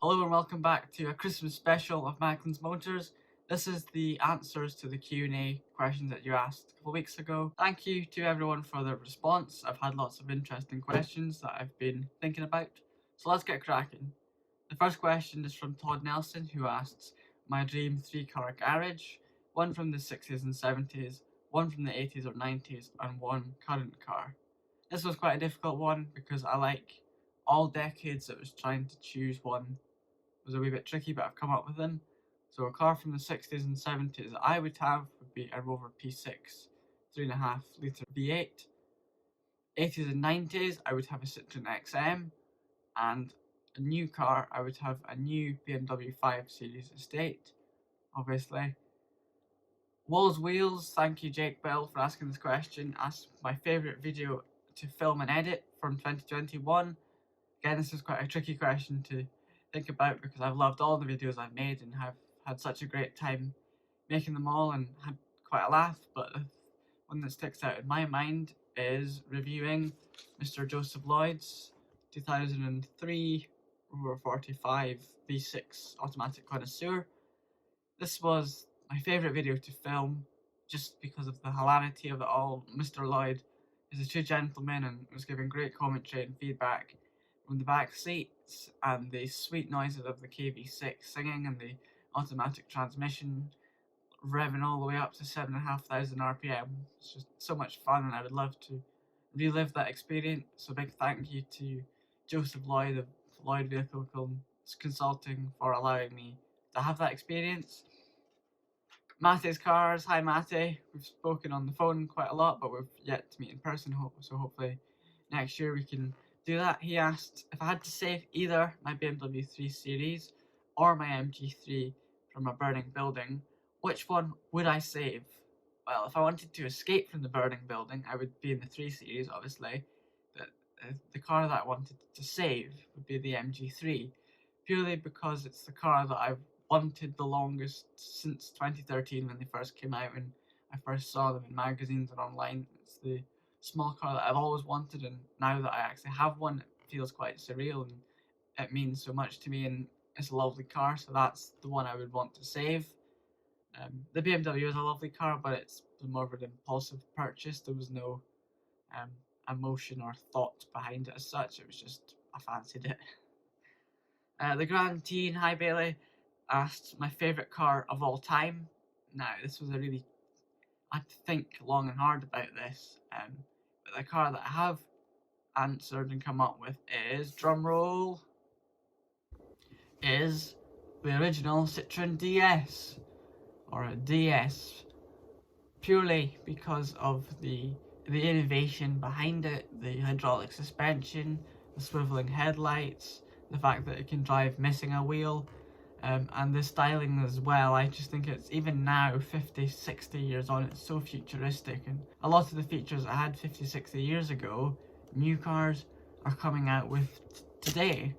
Hello and welcome back to a Christmas special of Mackland's Motors. This is the answers to the Q&A questions that you asked a couple of weeks ago. Thank you to everyone for their response. I've had lots of interesting questions that I've been thinking about. So let's get cracking. The first question is from Todd Nelson, who asks, my dream 3-car garage, one from the 60s and 70s, one from the 80s or 90s, and one current car. This was quite a difficult one because I like all decades. It was trying to choose one was a wee bit tricky, but I've come up with them. So a car from the 60s and 70s that I would have would be a Rover P6 3.5 litre V8. 80s and 90s I would have a Citroen XM, and a new car I would have a new BMW 5 Series Estate, obviously. Walls Wheels, thank you Jake Bell for asking this question, asked my favourite video to film and edit from 2021. Again, this is quite a tricky question to think about because I've loved all the videos I've made and have had such a great time making them all and had quite a laugh, but the one that sticks out in my mind is reviewing Mr. Joseph Lloyd's 2003 Rover 45 V6 automatic connoisseur. This was my favourite video to film just because of the hilarity of it all. Mr. Lloyd is a true gentleman and was giving great commentary and feedback from the back seats, and the sweet noises of the KV6 singing and the automatic transmission revving all the way up to 7,500 RPM. It's just so much fun and I would love to relive that experience. So big thank you to Joseph Lloyd of Lloyd Vehicle Consulting for allowing me to have that experience. Matty's Cars, hi Matty. We've spoken on the phone quite a lot, but we've yet to meet in person, so hopefully next year we can do that. He asked if I had to save either my BMW 3 Series or my Mg3 from a burning building, which one would I save? Well, if I wanted to escape from the burning building, I would be in the 3 Series, obviously. But the car that I wanted to save would be the Mg3, purely because it's the car that I've wanted the longest since 2013 when they first came out and I first saw them in magazines and online. It's the small car that I've always wanted, and now that I actually have one, it feels quite surreal and it means so much to me, and it's a lovely car, so that's the one I would want to save. The BMW is a lovely car, but it's more of an impulsive purchase. There was no emotion or thought behind it as such. It was just I fancied it. The Grand Teen, hi Bailey, asked my favourite car of all time. Now, this was I had to think long and hard about this, but the car that I have answered and come up with is, drumroll, is the original Citroen DS, or a DS, purely because of the innovation behind it, the hydraulic suspension, the swivelling headlights, the fact that it can drive missing a wheel, and the styling as well. I just think it's, even now, 50, 60 years on, it's so futuristic, and a lot of the features I had 50, 60 years ago, new cars are coming out with today,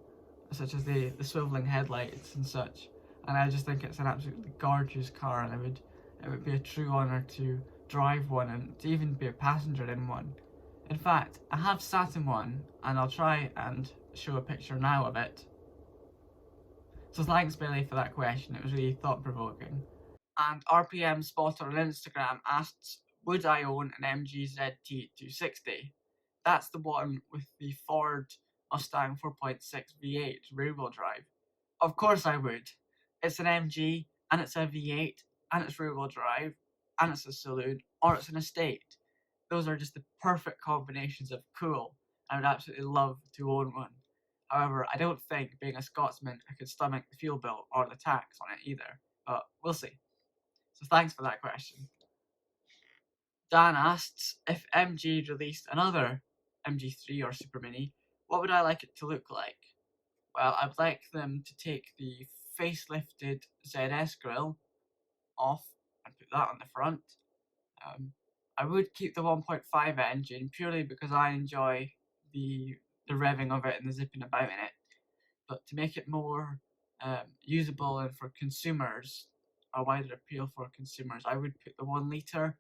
such as the swivelling headlights and such, and I just think it's an absolutely gorgeous car, and it would be a true honour to drive one and to even be a passenger in one. In fact, I have sat in one, and I'll try and show a picture now of it. So thanks Billy for that question, it was really thought-provoking. And RPM Spotter on Instagram asks, would I own an Mg Zt260? That's the one with the Ford Mustang 4.6 V8 rear-wheel drive. Of course I would. It's an MG, and it's a V8, and it's rear-wheel drive, and it's a saloon, or it's an estate. Those are just the perfect combinations of cool. I would absolutely love to own one. However, I don't think, being a Scotsman, I could stomach the fuel bill or the tax on it either, but we'll see. So thanks for that question. Dan asks, if MG released another Mg3 or Super Mini, what would I like it to look like? Well, I'd like them to take the facelifted ZS grille off and put that on the front. I would keep the 1.5 engine purely because I enjoy the revving of it and the zipping about in it. But to make it more usable and for consumers, a wider appeal for consumers, I would put the 1 litre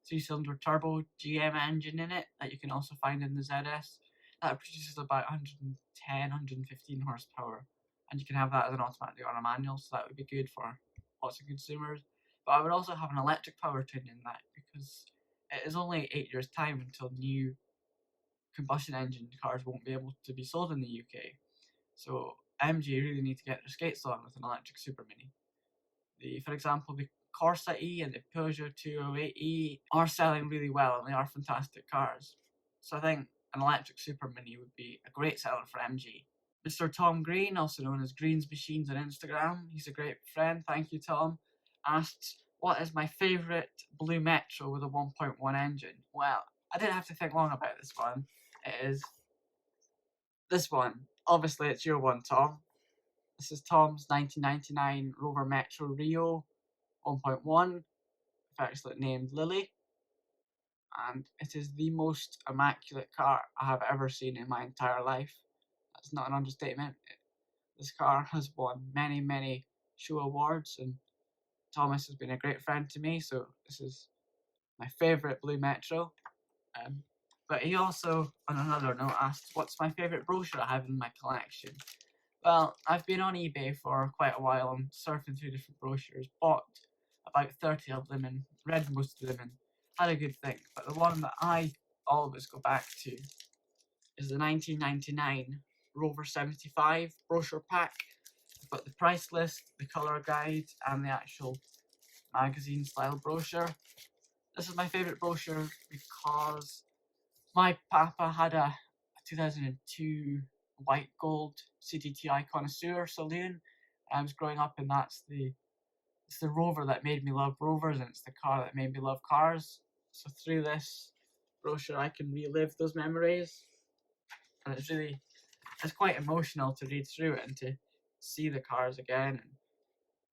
3-cylinder turbo GM engine in it that you can also find in the ZS. That produces about 110, 115 horsepower. and you can have that as an automatic or a manual, so that would be good for lots of consumers. But I would also have an electric powertrain in that, because it is only 8 years' time until new combustion engine cars won't be able to be sold in the UK. So MG really need to get their skates on with an electric Super Mini. For example, the Corsa E and the Peugeot 208E are selling really well, and they are fantastic cars. So I think an electric Super Mini would be a great seller for MG. Mr. Tom Green, also known as Green's Machines on Instagram, he's a great friend, thank you Tom, asked, what is my favourite Blue Metro with a 1.1 engine? Well, I didn't have to think long about this one. It is this one. Obviously it's your one, Tom. This is Tom's 1999 Rover Metro Rio 1.1, affectionately named Lily, and it is the most immaculate car I have ever seen in my entire life. That's not an understatement. This car has won many, many show awards, and Thomas has been a great friend to me, so this is my favourite Blue Metro. But he also, on another note, asked, what's my favourite brochure I have in my collection? Well, I've been on eBay for quite a while and surfing through different brochures, bought about 30 of them and read most of them and had a good think. But the one that I always go back to is the 1999 Rover 75 brochure pack. I've got the price list, the colour guide, and the actual magazine style brochure. This is my favourite brochure because my papa had a 2002 white gold CDTI Connoisseur saloon. I was growing up, and it's the Rover that made me love Rovers, and it's the car that made me love cars. So through this brochure, I can relive those memories, and it's quite emotional to read through it and to see the cars again and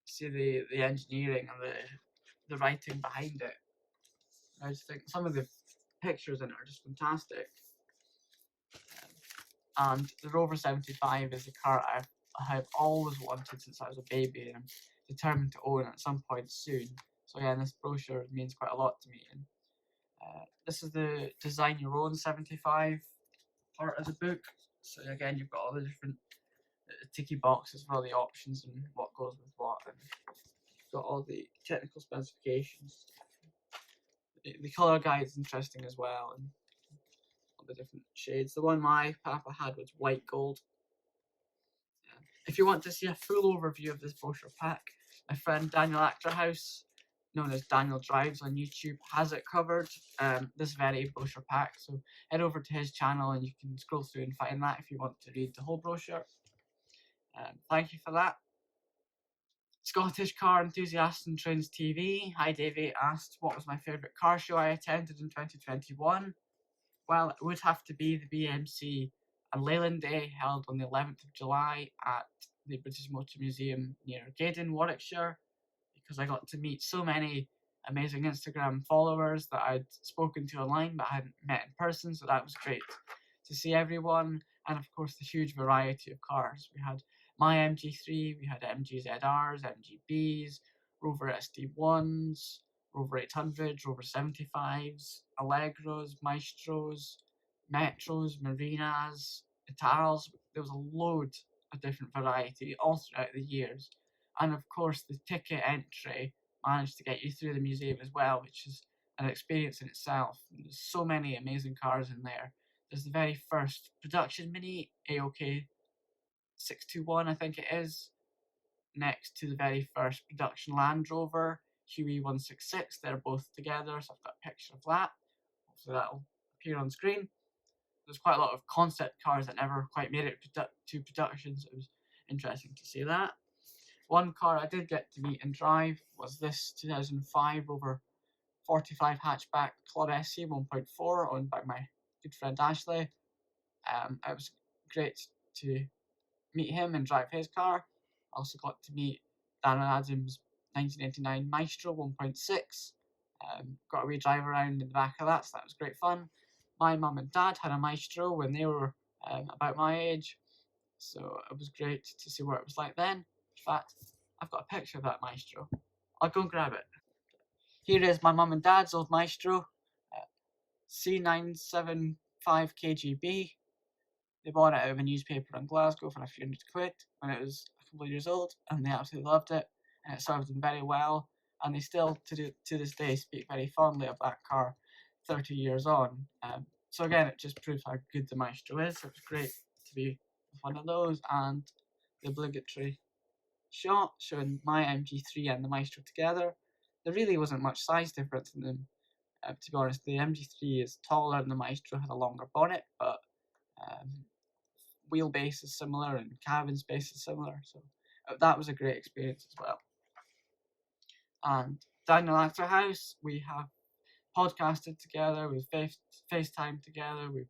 see the engineering and the writing behind it. I just think some of the pictures in it are just fantastic. And the Rover 75 is a car I've always wanted since I was a baby, and I'm determined to own at some point soon. So yeah, this brochure means quite a lot to me. And this is the Design Your Own 75 part of the book. So again, you've got all the different ticky boxes for all the options and what goes with what, and you've got all the technical specifications. The colour guide is interesting as well, and all the different shades. The one my papa had was white gold. If you want to see a full overview of this brochure pack, my friend Daniel Actorhouse, known as Daniel Drives on YouTube, has it covered, this very brochure pack. So head over to his channel and you can scroll through and find that if you want to read the whole brochure. Thank you for that. Scottish Car Enthusiast and Trends TV, hi Davey, asked what was my favourite car show I attended in 2021. Well, it would have to be the BMC and Leyland Day, held on the 11th of July at the British Motor Museum near Gaydon, Warwickshire, because I got to meet so many amazing Instagram followers that I'd spoken to online but I hadn't met in person, so that was great to see everyone, and of course the huge variety of cars. We had My Mg3, we had Mg ZRs, MGBs, Rover SD1s, Rover 800s, Rover 75s, Allegros, Maestros, Metros, Marinas, Itals. There was a load of different variety all throughout the years. And of course, the ticket entry managed to get you through the museum as well, which is an experience in itself. There's so many amazing cars in there. There's the very first production Mini, AOK 621, I think it is, next to the very first production Land Rover, Huey 166. They're both together, so I've got a picture of that. Hopefully that'll appear on screen. There's quite a lot of concept cars that never quite made it to production, so it was interesting to see that. One car I did get to meet and drive was this 2005 Rover 45 hatchback Club SC 1.4, owned by my good friend Ashley. It was great to meet him and drive his car. I also got to meet Dan and Adam's 1989 Maestro 1.6. Got a wee drive around in the back of that, so that was great fun. My mum and dad had a Maestro when they were about my age, so it was great to see what it was like then. In fact, I've got a picture of that Maestro. I'll go and grab it. Here is my mum and dad's old Maestro, C975 KGB. They bought it out of a newspaper in Glasgow for a few hundred quid when it was a couple of years old, and they absolutely loved it, and it served them very well. And they still, to this day, speak very fondly of that car 30 years on. So again, it just proves how good the Maestro is. It was great to be with one of those, and the obligatory shot showing my Mg3 and the Maestro together. There really wasn't much size difference in them. To be honest, the Mg3 is taller and the Maestro has a longer bonnet, but wheelbase is similar and cabin space is similar. So that was a great experience as well. And Daniel Actor House, we have podcasted together, we've FaceTime together, we've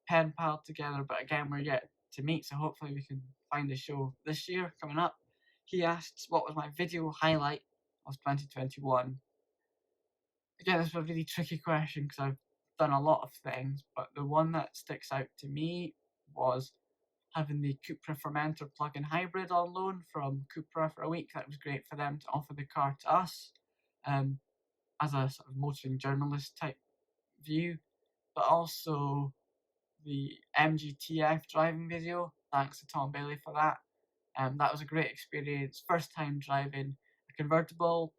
pen pal together, but again, we're yet to meet, so hopefully we can find a show this year coming up. He asks, what was my video highlight of 2021? Again, this is a really tricky question because I've done a lot of things, but the one that sticks out to me was having the Cupra Fermentor plug-in hybrid on loan from Cupra for a week. That was great for them to offer the car to us as a sort of motoring journalist type view, but also the MGTF driving video. Thanks to Tom Bailey for that. That was a great experience. First time driving a convertible,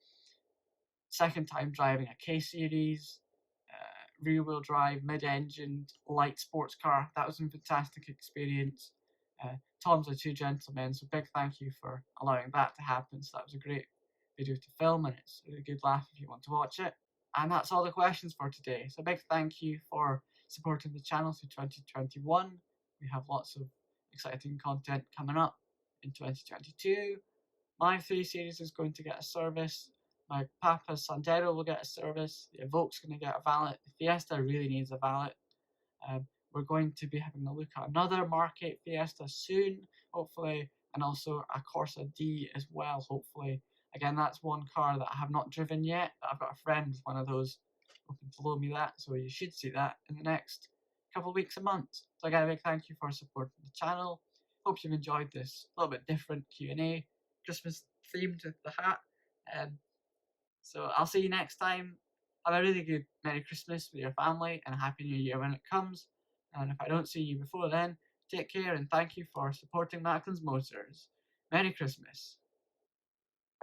second time driving a K-Series, rear-wheel drive, mid-engined, light sports car. That was a fantastic experience. Tom's a true gentleman, so big thank you for allowing that to happen. So that was a great video to film, and it's a good laugh if you want to watch it. And that's all the questions for today. So big thank you for supporting the channel through 2021. We have lots of exciting content coming up in 2022. My 3 Series is going to get a service. My Papa's Sandero will get a service. The Evoque's going to get a valet. The Fiesta really needs a valet. We're going to be having a look at another Market Fiesta soon, hopefully, and also a Corsa D as well, hopefully. Again, that's one car that I have not driven yet, but I've got a friend with one of those hoping to loan me that, so you should see that in the next couple of weeks and months. So again, a big thank you for supporting the channel. Hope you've enjoyed this a little bit different Q&A, Christmas themed with the hat. So I'll see you next time. Have a really good Merry Christmas with your family and a Happy New Year when it comes. And if I don't see you before then, take care and thank you for supporting Mackland's Motors. Merry Christmas.